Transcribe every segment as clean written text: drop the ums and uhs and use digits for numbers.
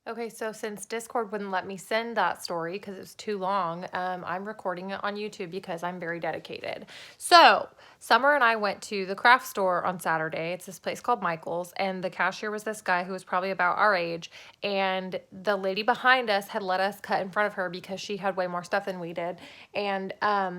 Okay, so since Discord wouldn't let me send that story because it was too long, I'm recording it on YouTube because I'm very dedicated. So, Summer and I went to the craft store on Saturday. It's this place called Michael's, and the cashier was this guy who was probably about our age. And the lady behind us had let us cut in front of her because she had way more stuff than we did. And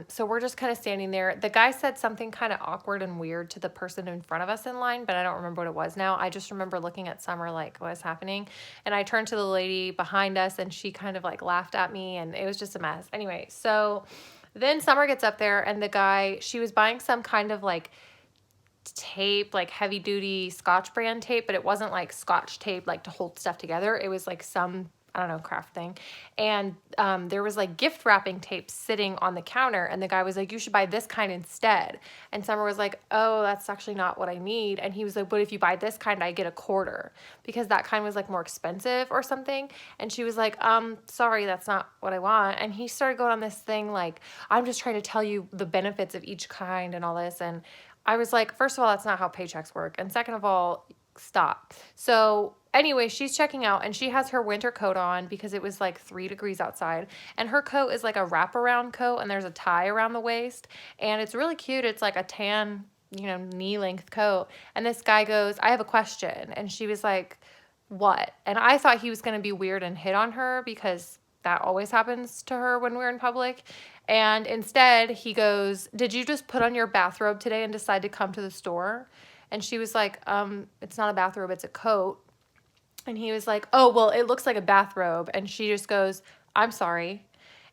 so we're just kind of standing there. The guy said something kind of awkward and weird to the person in front of us in line, but I don't remember what it was now. I just remember looking at Summer like, what is happening? And I turned to the lady behind us and she kind of like laughed at me and it was just a mess. Anyway, so then Summer gets up there and the guy, she was buying some kind of like tape, like heavy duty Scotch brand tape, but it wasn't like Scotch tape like to hold stuff together. It was like some, I don't know, craft thing. And there was like gift wrapping tape sitting on the counter and the guy was like, you should buy this kind instead. And Summer was like, oh, that's actually not what I need. And he was like, but if you buy this kind, I get a quarter because that kind was like more expensive or something. And she was like, sorry, that's not what I want. And he started going on this thing like, I'm just trying to tell you the benefits of each kind and all this. And I was like, first of all, that's not how paychecks work. And second of all, stop. So anyway, she's checking out and she has her winter coat on because it was like 3 degrees outside. And her coat is like a wraparound coat and there's a tie around the waist. And it's really cute. It's like a tan, knee length coat. And this guy goes, I have a question. And she was like, what? And I thought he was going to be weird and hit on her because that always happens to her when we're in public. And instead, he goes, did you just put on your bathrobe today and decide to come to the store? And she was like, it's not a bathrobe, it's a coat. And he was like, oh, well, it looks like a bathrobe. And she just goes, I'm sorry.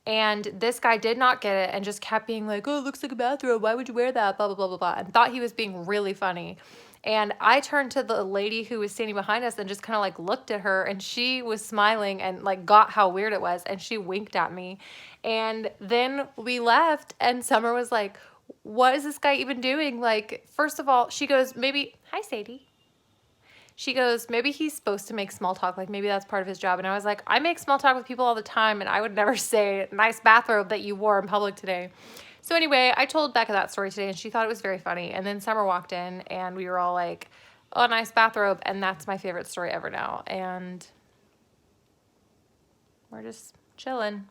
And this guy did not get it and just kept being like, oh, it looks like a bathrobe. Why would you wear that? Blah, blah, blah, blah, blah. And thought he was being really funny. And I turned to the lady who was standing behind us and just kind of like looked at her and she was smiling and like got how weird it was. And she winked at me. And then we left and Summer was like, what is this guy even doing? Like, first of all, she goes, maybe, hi, Sadie. She goes, maybe he's supposed to make small talk. Like maybe that's part of his job. And I was like, I make small talk with people all the time. And I would never say nice bathrobe that you wore in public today. So anyway, I told Becca that story today and she thought it was very funny. And then Summer walked in and we were all like, oh, nice bathrobe. And that's my favorite story ever now. And we're just chilling.